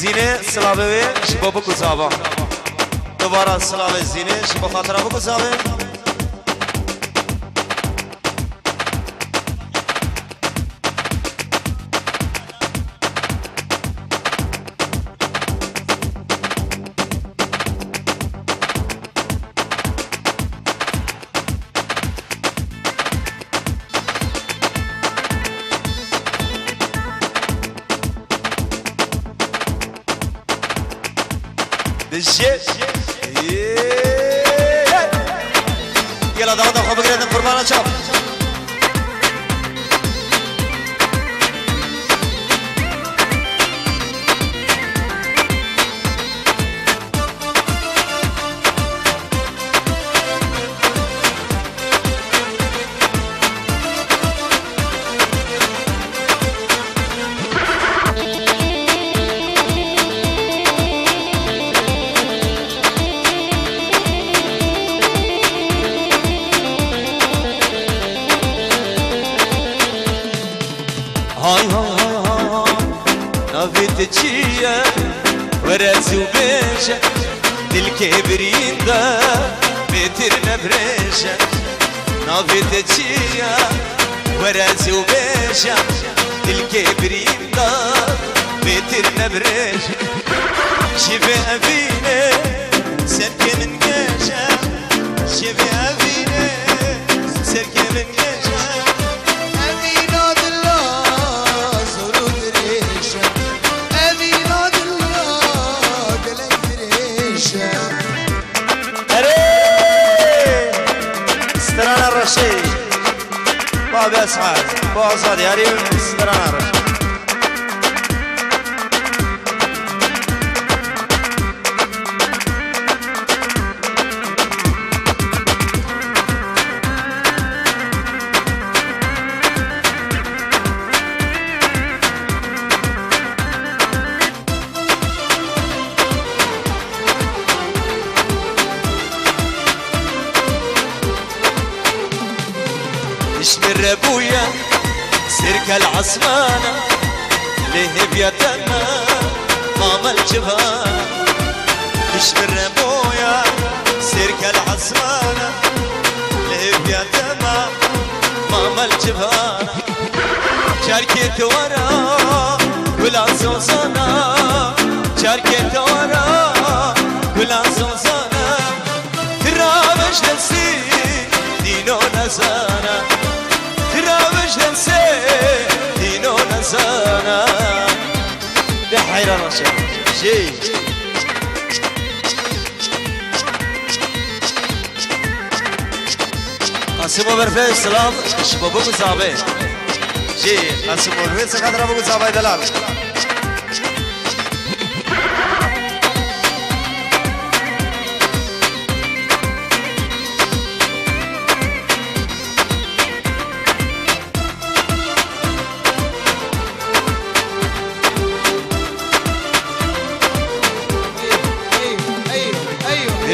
زینه سلاوی شباب گذابا دوباره سلاوی زینه شباب خاطره بگذابه بالجيش يلا داود اخو بقريت قربان شوف هاي هاي هاي نافيت تشيا ورزو بيشا للكبرين دا متر نبريشا نافيت تشيا ورزو بيشا للكبرين دا متر نبريشا شفي أفيني سركي من قيشا شفي أفيني سركي من قيشا استرانا الرشيد بابي اسعاد بو عصاد ياري استرانا الرشيد اشمر ابويا سرك العصمانة ليه بيتنا ماما الجبانة اشمر ابويا سرك العصمانة ليه بيتنا ماما الجبانة شاركت ورا كل صوصنا شاركت ورا كل صوصنا ترابش نسي دينو نزانا ترابش ننسى دينو نزانا ده حيران رشا جي قاسمو برفي السلام شبابو مزابي جي قاسمو برفي سخدر ابو مزابي دلال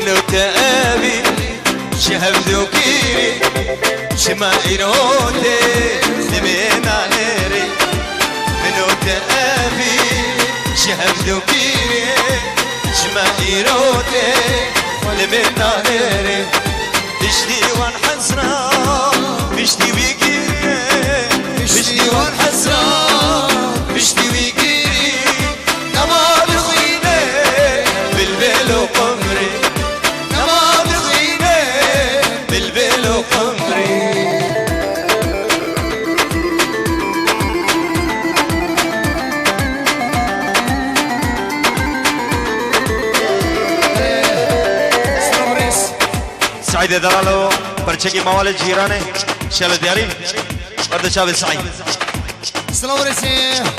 لو تابي شهب ذوكيري شما إيروتي لبينا نيري لو تابي شهب ذوكيري شما إيروتي لبينا نيري بشتي وان حسرة بشتي ويكيري بشتي وان حسرة بشتي ويكيري نما بخيني بالبيل وقمري سعيد درالو برچگی موال جیرانه شل دیاری برد شاب سعيد السلام عليكم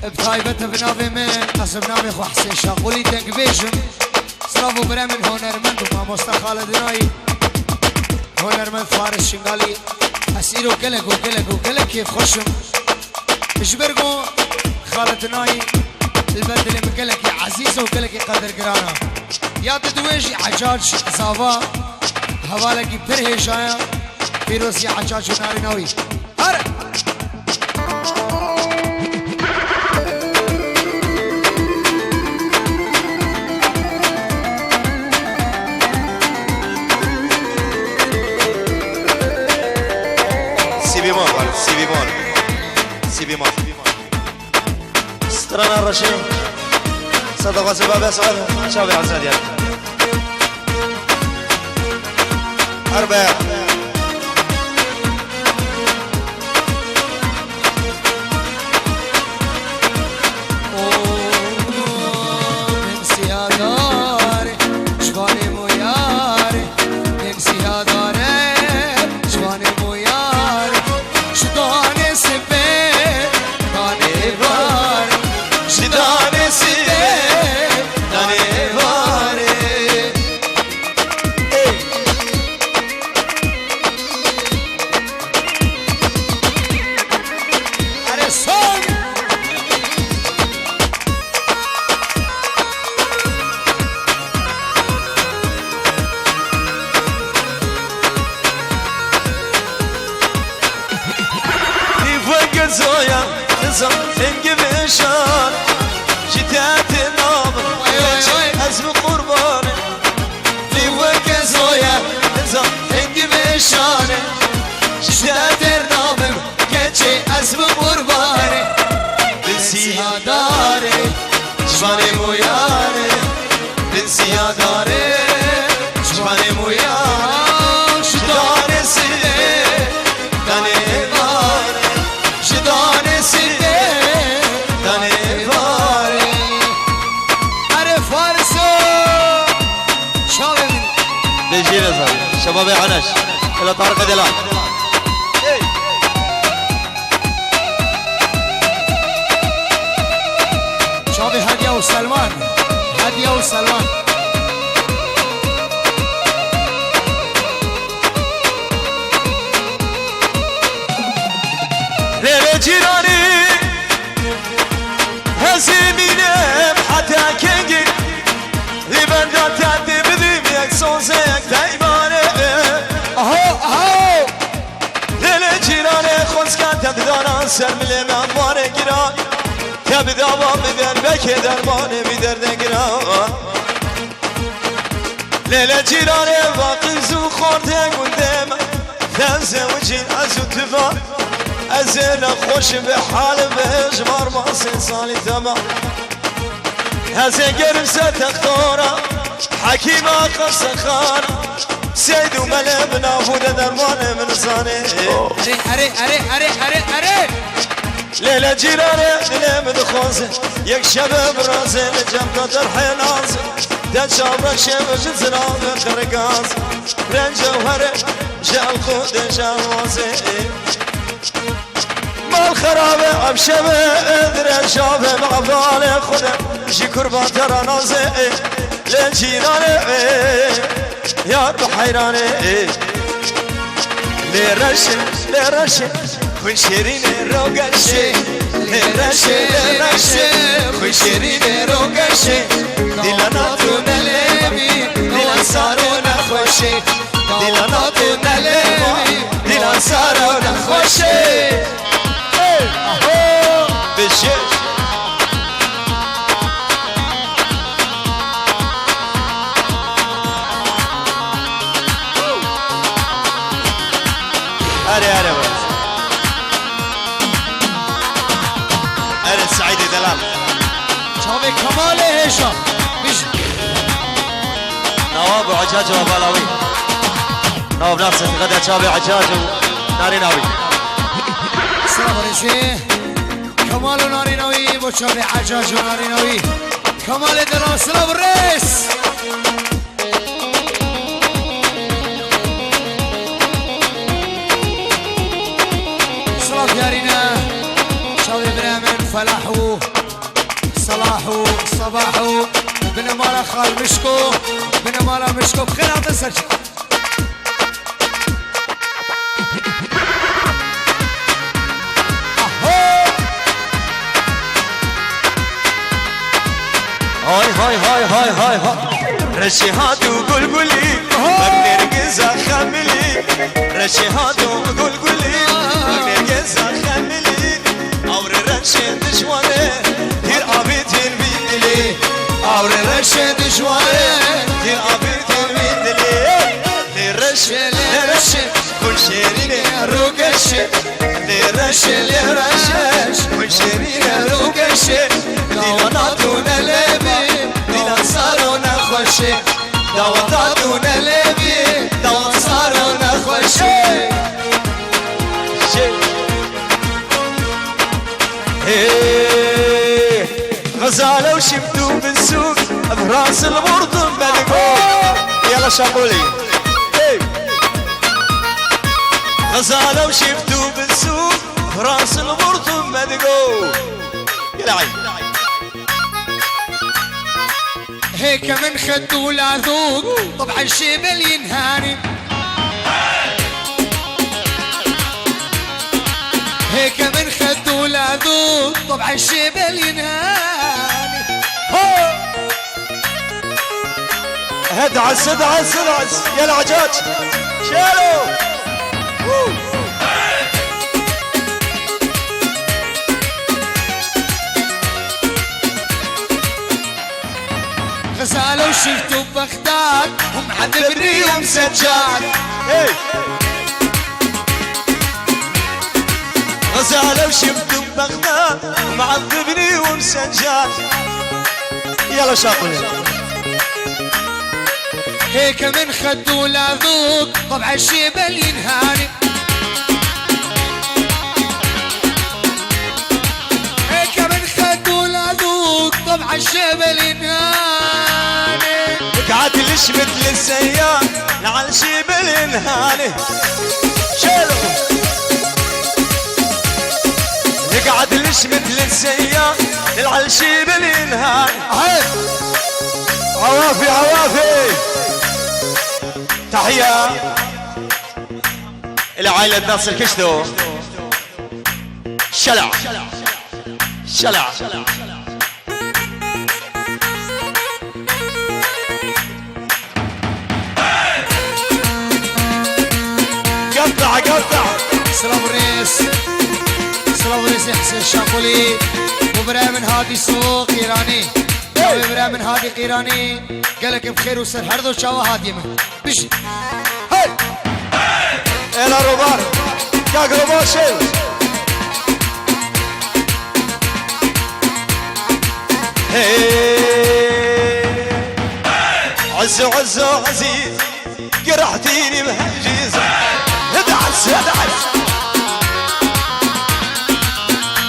بطايبته بنابي من قسم نامي خو حسين شاقولي دنگ بيجم سلامو برامن هنرمند وما مستخال دراي هنرمند فارس شنغالي اسيرو كلك وكلك وكلك كيف خوشم بشبرقو خالتناي البلد اللي مكلك يا عزيزه وكلك قدر قرانا يا تدويجي حجاج صافا حوالك پرهیش آیا پیروز یا حجاج ناری نوی مال سي بي مال سي بي مال سترانا الرشيد صدقة سبابة سعادة شابي عزاد يعني أربعة زويا نظام انقب شان جتات النابر أزم قرباني في وقت زويا نظام انقب شان جتات النابر كتشي أزم قرباني بنسيها داري جباني موياني بنسيها داري جباني موياني شداني سيدي داني شباب عنش إلى طارق دلال شباب هدية وسلمان هدية وسلمان ليلة جيراني هزيميني حتى كنجي لبندا تعدي بذيب يك صوزيك دايماني ليلة جيراني خلص كانت بدانا سر من الأنوار جيران كبدا وبدر بكي درماني بدر دقران ليلة جيراني باقي زو خورتك قدام ثانزة وجين أزو تفان أزين خوش بحال بجمار ماسي صالي تمام هزين قرمسة تختورة حكيمة قصة خانة سيد وملم نافود درمان من صاني ليلة جيراني ليلة مدخوزة يك شباب رازي لجمدة الحين عازي دان شابرا شباب جزنا بخرقاز رنجة وهرق جال خود جاوازي مال خرابة أبشبه إذن شابه بعبالي خودم جي كربان ترى نازي لجيراني يار بحيراني لرشي خوي شيريني روغشي لرشي خوي شيريني روغشي ديلانا تو نلمي ديلان سارو نخوشي ديلانا تو نلمي ديلان سارو نخوشي بشي أري بس أري السعيدي دلال شباب كمال هشام نواب وعجاج وبلاوي نواب نفسه غدا شابي عجاج وناري ناوي السلام عليكم كمال وناري ناوي وشباب عجاج وناري ناوي كمال دلال سلام الرئيس صلاة يارينا شباب برامن فلاحو صلاحو صباحو بن مالا خال مشكو بن مالا مشكو بخير عطي سرش هاي رشي هاتو قلقلي بنرقزا خملي رشي هاتو قلقلي بنرقزا خملي اور رشي دشواني دير ابي تلبيدلي اور رشي دشواني دير ابي تلبيدلي رشي لرش كل شيرين روقش لرش لرش وشيرين روقش داوطاتونا لبي داوصارونا خوشي داوطاتونا لبي داوصارونا خوشي غزالة وشفتو بالسوق براس المرطم ملقوق يلا شابولي غزالة وشفتو بالسوق براس المرطم ملقوق يلا عين هيك من خدو لا ذوق طبعا الشبل ينهاني هيك من خدو لا ذوق طبعا الشبل ينهاني ادعس ادعس ادعس يا العجاج شالو غزالة وشفتو ببغداد ومعذبني ومسجاد غزالة وشفتو ببغداد ومعذبني ومسجاد يلا شاطر هيك من خدو لا ذوق طبعا الشبل ينهاني هيك من خدو لا ذوق طبعا الشبل ينهاني قعد ليش مثل السيار لعل شبل ينهاني شيلو قعد ليش مثل السيار لعل شبل ينهاني عوافي عوافي تحية العائلة ناصر كشتو شلع شلع قطع قطع سلام الرئيس سلام الرئيس حسين الشاقولي وبراء من هادي سوق ايراني وبراء من هادي قيراني قالك بخير وسر هردو شاوه هاديمه بشي هاي الى روبار كاك روبار شيل عزو عزو عزيز قرحتيني بهالجيزة ادعس ادعس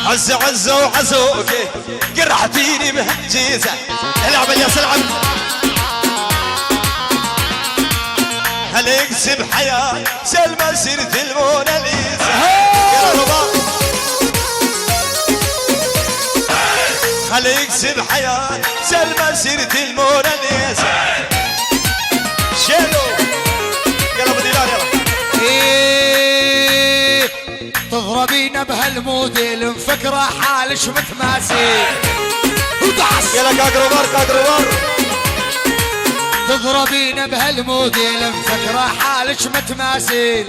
عزو عزو عزو قرحتيني بهالجيزة العب يا سلعب هل يكسب حياة سلمى سيرة الموناليزا يا ربا هل يكسب حياة سلمى سيرة الموناليزا شيلو يلا ابو دينار يلا إيه تضربينا بهالموديل مفكرة حالش متماسك ودعس يلا كاكروبار كاكروبار تضربينا بهالموديل مفكرة حالش متماسك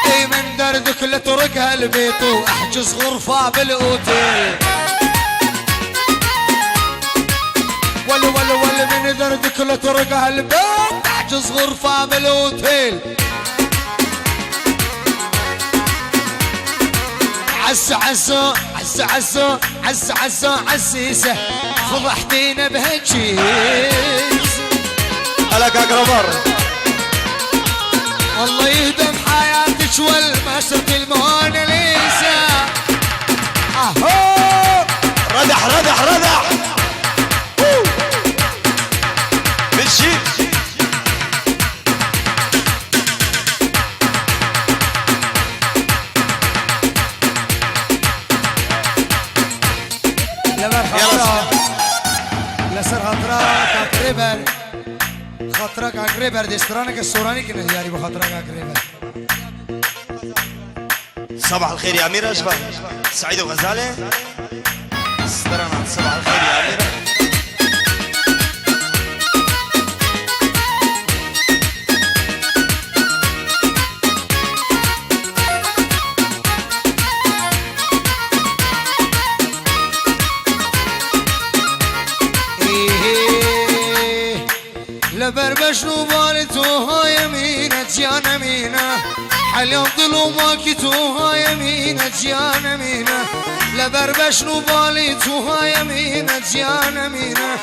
اي من دردك لتركها البيت واحجز غرفة بالاوتيل ول ول ول من دردك لتركها البيت احجز غرفة بالاوتيل عز عزو عز عزو عز عزو عزيزة فضحتينا بهالجيز هلا كاكروبار الله يهدم حياتك والمسرق الموناليزا اهو ردح ردح ردح بالشيك لبر خطرة لسر خطرة كاكريبر خطرة كاكريبر دسترانك السوراني كنا دياري بخطرة كاكريبر صباح الخير يا أميرة أشبه سعيد وغزالة استرنا صباح الخير يا أميرة لبر شنو بالتوها يمينة جيان أمينة حليم ظلومك توها يمينة جيان أمينة لبربش نبالي توها يمينة جيان أمينة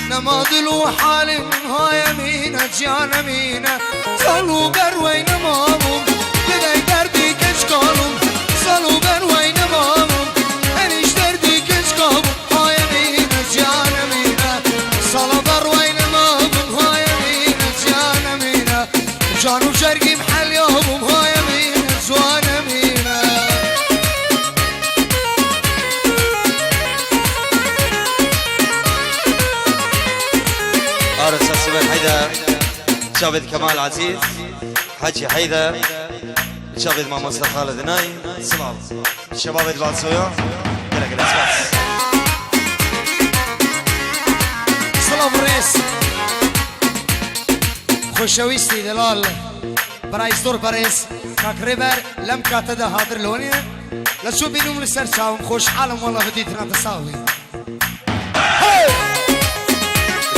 نما ظلو حالي منها يمينة جيان أمينة صلوا بروين مامون بدأي دردي كشكالون صلوا بروين مامون أنيش دردي كشكالون ها يمينة جيان أمينة صلوا بروين مامون ها يمينة جيان أمينة جانو شرقي محل يوم ها يمينة جوان أمينة أرس السبب حيدر شابد كمال عزيز حجي حيدر شابد مع مصطفى خالد ناي سلام شباب البالسويا يلا كده اسمع سلام الرئيس خوشويستي دلال برايس دور باريس كاك ريبر لم كاتدا هادر لونيا لا شو بينهم لسر شاوم خوش حالم والله بديتنا تساوي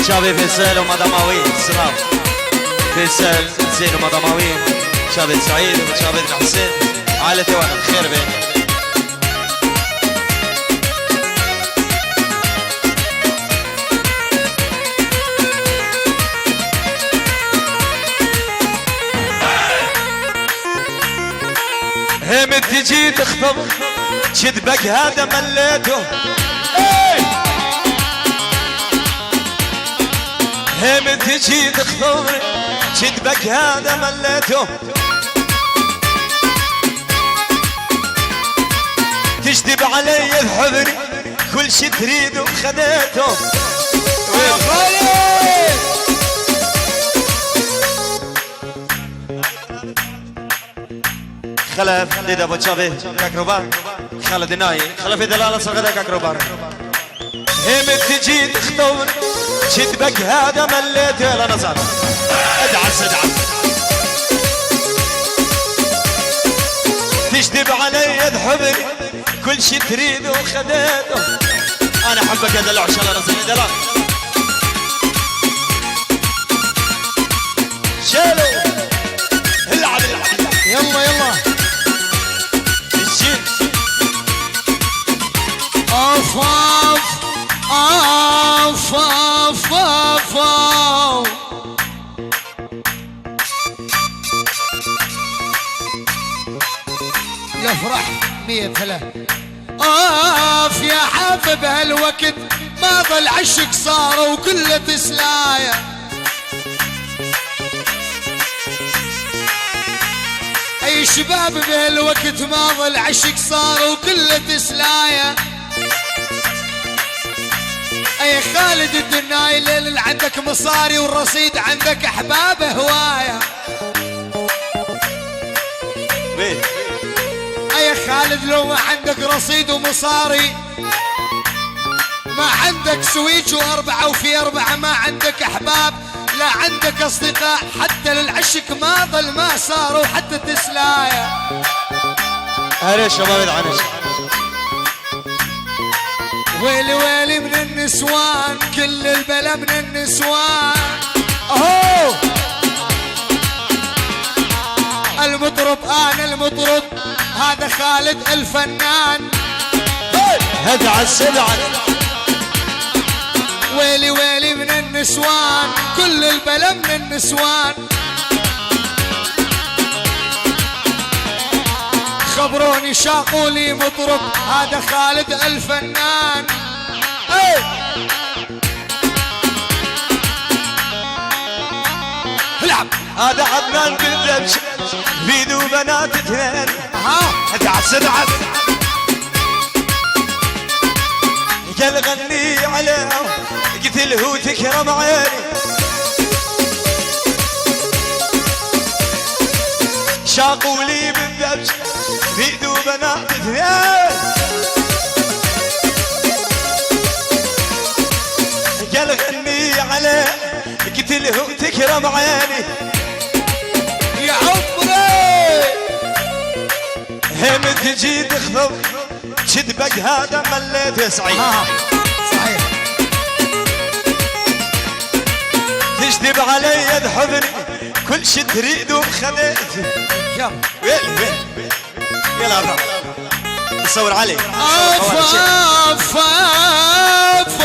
شابي فيصل ومداماوي سلام فيصل زين ومداماوي شابي سعيد وشابي الحسين عائلتي وانا بخير بين هم تجي تخطب شدبك هذا مليته هم تجي تخطب شدبك هذا مليته تشدب علي بحضني كل شي تريد وخديته خلف ليدا ابو تشافي كاكروبار خالد الناي خلف دلاله صغيره كاكروبار هم تجي تخطب شدبك هذا مليته لا نزال ادعس ادعس تشدب علي بحضني كل شي تريد وخديته انا احبك يا دلع ان شاء الله نزل دلع شيلو العب العب يلا يلا الجن اوف اوف اوف اوف اوف يفرح 100 هلا اوف يا حبيب هالوقت ما ظل عشق صار وكله تسلايه اي شباب بهالوقت ما ظل عشق صار وكله تسلايه اي خالد الدناي ليل عندك مصاري والرصيد عندك احباب هوايه اي خالد لو ما عندك رصيد ومصاري ما عندك سويج واربعه وفي اربعه ما عندك احباب لا عندك اصدقاء حتى للعشق ما ظل ما صاروا حتى تسلايه هلا شباب العنش ويلي ويلي من النسوان كل البلا من النسوان اهو المطرب انا المطرب هذا خالد الفنان هذا عالسبع ويلي ويلي من النسوان كل البلا من النسوان خبروني شاقولي مطرب هذا خالد الفنان العب هذا عدنان بالذبش بيدو بنات اثنين ادعس ادعس قال غني عليه قتله وتكرم عيني شاقولي بالذبش بيدو بنات اثنين قال غني عليه قتله وتكرم عيني يا عمري هم تجي تخطب شدبك هذا مليت صعيد صحيح تكذب علي تحبني كل شي تريد وخذيت. يلا وين يلا ابراهيم نصور علي. اوف اوف اوف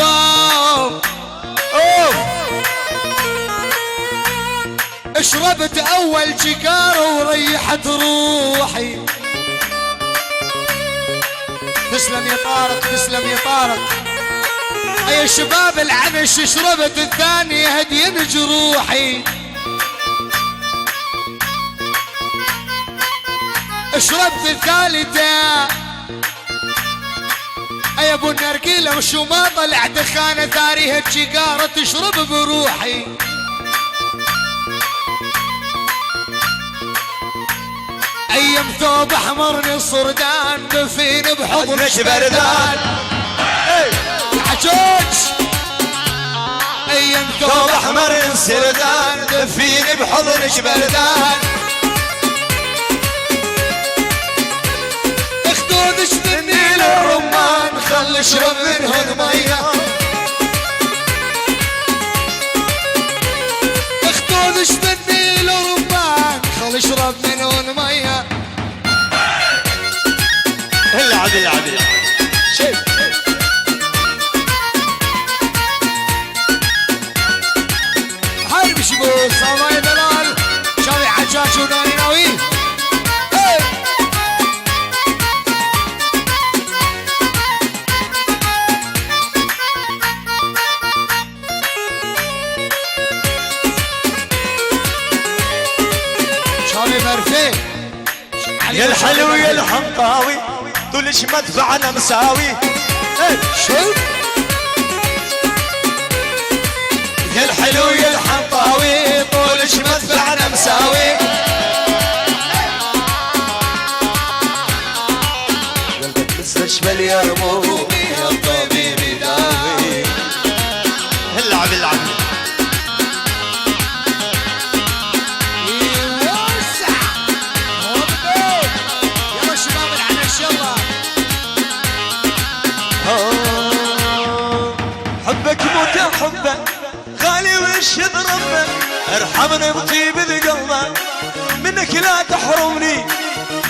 اوف شربت اول سيجاره وريحت روحي. تسلم يا طارق تسلم يا طارق. يا شباب العنش شربت الثانية هدين جروحي. شربت الثالثة يا ابو النرجيلة وشو ما طلع دخانة ثاريها سيجارة تشرب بروحي. ايام ثوب احمر من الصردان دفين بحضن شبردان عجوج. ايام ثوب احمر من الصردان دفين بحضن شبردان. خدود النيل الرمان خل اشرب منهن ميه. خدود النيل الرمان خل اشرب منهن ميه. العب شيء هاي بشبوس الله يدلال شاوي حجاج وناني ناوي. شاوي برفي يا الحلو يا الحنطاوي طولش مدفعنا مساوي. شو يا الحلو يا الحنطاوي طولش مدفعنا مساوي. قلبك مستشفى اليرموم يا الطبيب يداوي. العب يلا شباب العنش يلا. حبك موت حبك غالي وش ضربك. ارحمني بطيب قلبك منك لا تحرمني.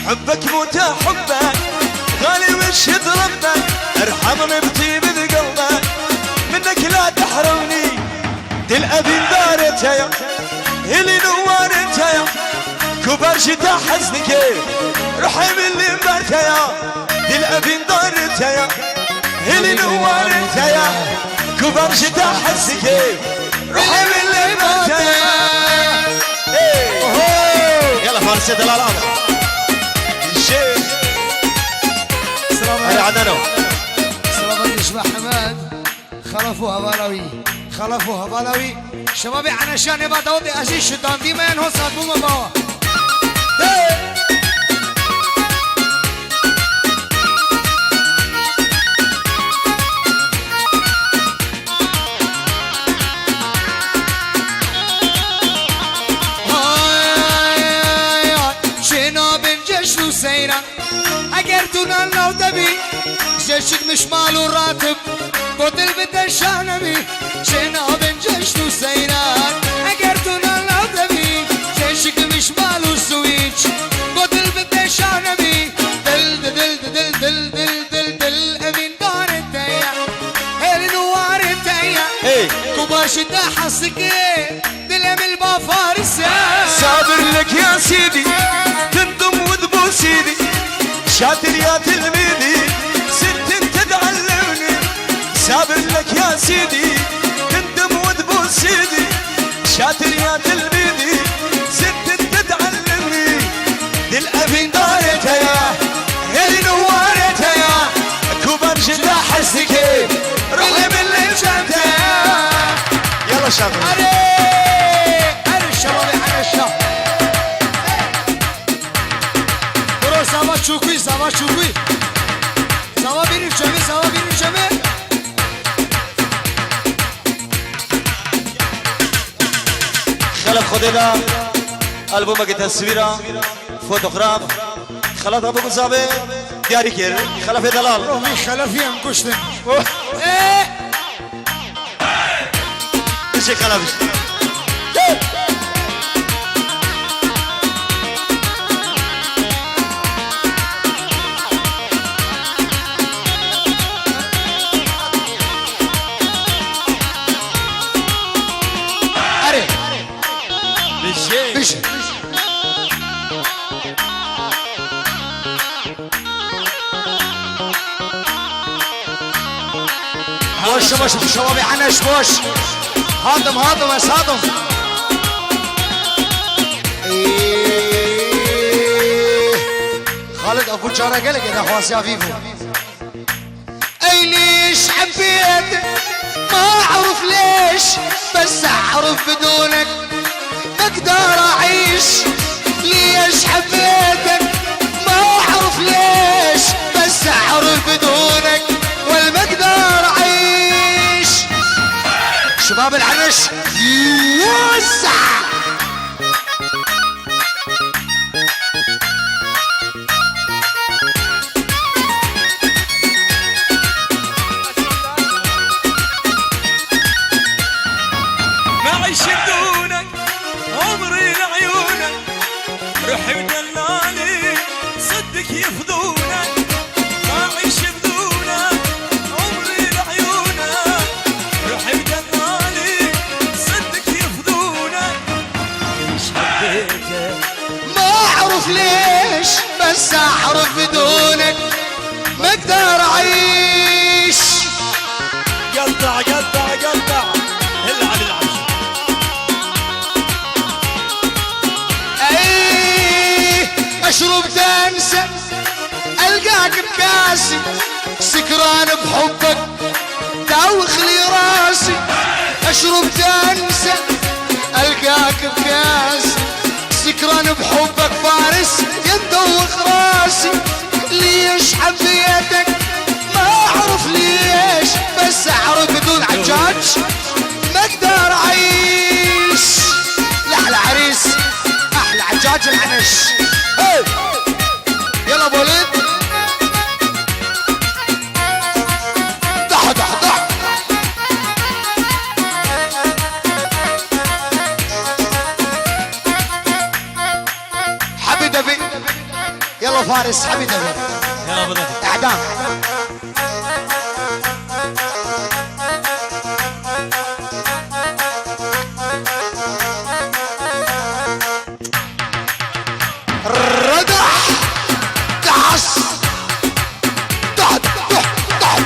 حبك موت حبك غالي وش ضربك. ارحمني بطيب قلبك منك لا تحرمني. تلقى دارتها يا اللي نورتها يا كبر شتا حزنك روحي من اللي مبارتها يا. تلقى دارتها يا اللي نورتها يا كبر شتا حزنك روحي من اللي مبارتها يا. يلا فارسي دلال الامر الشيخ سلام هلا عدنو. سلام يشبه حماد خلفوها بلاوي خلفوها بلاوي. شبابي عنشان يبقى دودي أجيش شدان دي من هو صادمو مباوا. شناب الجيش وسيرة أجرتنا لو دبي جيشك مش ماله راتب قتل بالدشانمي. شناب الجيش وسيرة أجرتنا لو دبي جيشك مش ماله سويتش قتل بالدشانمي. دل دل دل دل دل دل دل أمين دار التايا هل نوار التايا كباش حصك دل أمين بافارسة. صابر لك يا سيدي تندم وذبو سيدي شاطر يا تلميذي ست تتعلمني. صابر لك يا سيدي تندم وذبو سيدي شاطر يا تلميذي ست تتعلمني. دي الأبين دارتها يا هي نوارتها يا كبر جدا حسك روحي من اللي جنتها. يلا شغل شوكوي سوا شوكوي سوا بيرم شمي سوا بيرم شمي. خلف خديدا ألبومك تصويرة فوتوغراف خلط أبو مزابي دياري كير خلف دلال رومي خلفي ام كشتن. ايش خلف بالشيء وش وش الشباب عنش وش هاضم هاضم بس هاضم خالد ابو جارة قالك اذا خلاص يا فيفو اي ليش حبيتك ما اعرف ليش بس اعرف بدونك ما اقدر اعيش ليش حبيتك ما اعرف ليش بس اعرف بدونك والما اقدر اعيش شباب العرش يوسع ما عيش بدونك عمري لعيونك روحي ودلالي صدق يفضونك ما عيش بدونك عمري لعيونك روحي ودلالي صدق يفضونك ليش حبيتك ما اعرف ليش بس اعرف بدونك ما اقدر اعيش قطع قطع قطع العب العب اي اشرب تنسى القاك بكاسي سكران بحبك داوخ لي راسي اشرب تنسى القاك بكاسي سكران بحبك فارس يدوخ راسي ليش حبيتك ما اعرف ليش بس اعرف بدون عجاج ما اقدر اعيش لاحلى عريس احلى عجاج العنش يلا ابو وليد ضح ضح ضح حبي دبي يلا فارس حبي دبي يلا بدأت اعدام ردح دعس دح دح دح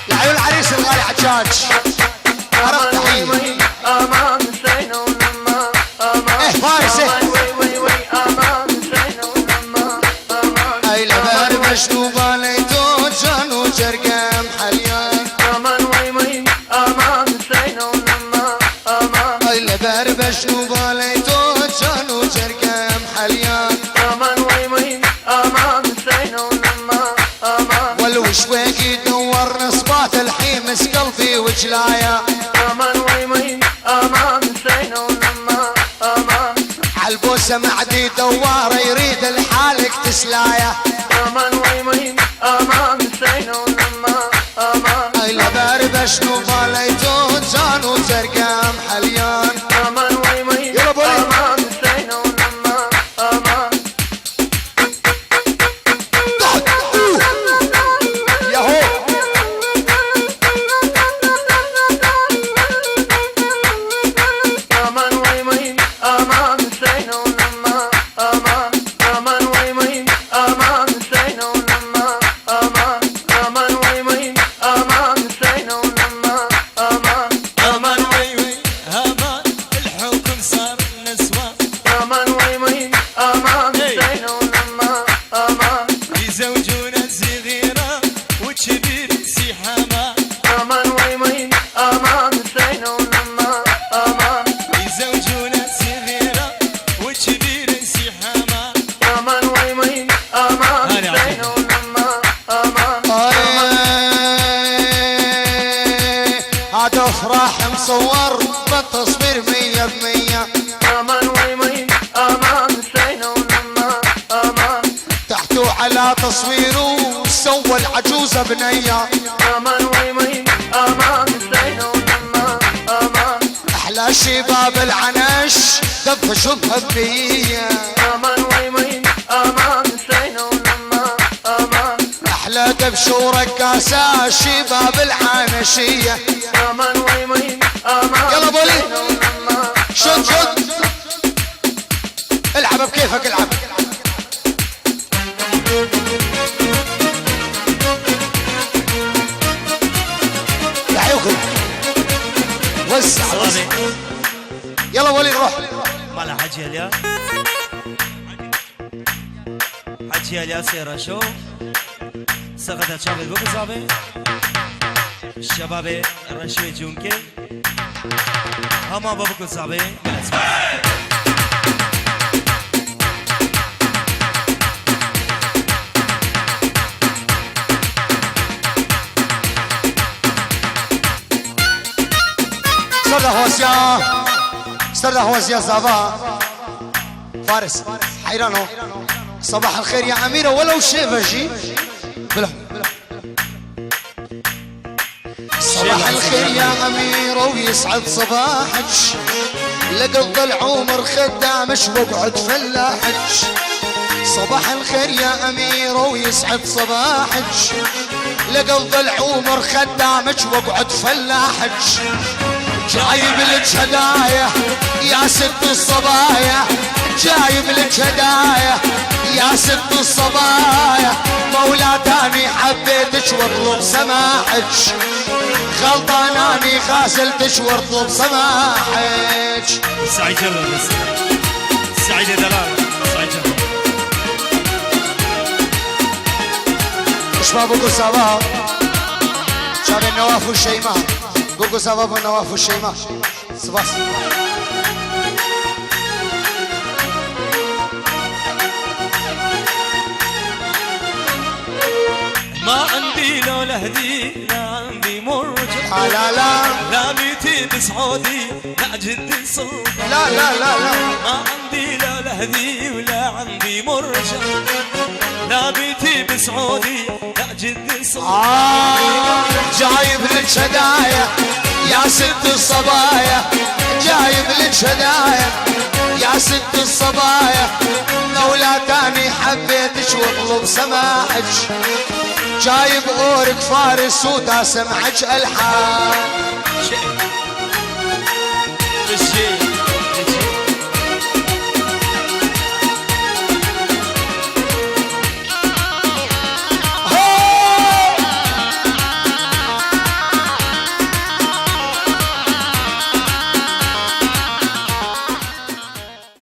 العيون العريس الغالي عجاج عرفت تحية ايه فارس اي لبار مشروبة ليتو جانو جرقام حليان اي لبار مشروبة ليتو جانو جرقام حليان والوشواقي دور نصبات الحيمس قلبي وجلايا عالبوسة معدي دواره يريد الحالك تسلايا اي لبار بشنوبة ليتو جانو زرقام حليان يلا بولي ياهو هذا افراح مصور بالتصوير 100% تحتو على تصويره سوى العجوزة بنية امان ويمين امان زين ولما امان احلى شباب العنش دفشوا بهبية امان ويمين امان زين ولما امان احلى دبش ورقاسة شباب العنشية امان ويمين امان يلا بولي زين ولما شد العب بكيفك العب دعيوكم وسع وسع يلا وليد روح مالا حجي اليا حجي اليا سيرا شو سقطت شابل بوك صابي الشباب رشوي جونكي هما بابوك صابي استرد هوسيا صباح فارس حيرانو صباح الخير يا أميرة ولو شيفجي بلا صباح الخير يا أميرة ويسعد صباحك لقضى العمر خدامش واقعد فلاحك صباح الخير يا أميرة ويسعد صباحك لقضى العمر خدامك واقعد فلاحك جايب لك هدايا يا ست الصبايا جايب لك هدايا يا ست الصبايا مولاتاني حبيتك واطلب سماحك غلطاناني خاسلتك واطلب سماحك سعيد جبل سعيد دلال سعيد جبل اشباب ابو صباح شاب النواف والشيماء قوقو صباح النواف والشيماء صباح ما عندي لا لهدي لا عندي مرجع لا بيتي بسعودي لا جدي صوت لا ما عندي لا لهدي ولا عندي مرجع لا بيتي بسعودي لا جدي صوت جايب لك هدايا يا ست الصبايا جايب لك هدايا يا ست الصبايا لولا تاني حبيتك واطلب سماحك جايب اورك فارس ودا سمعك الحان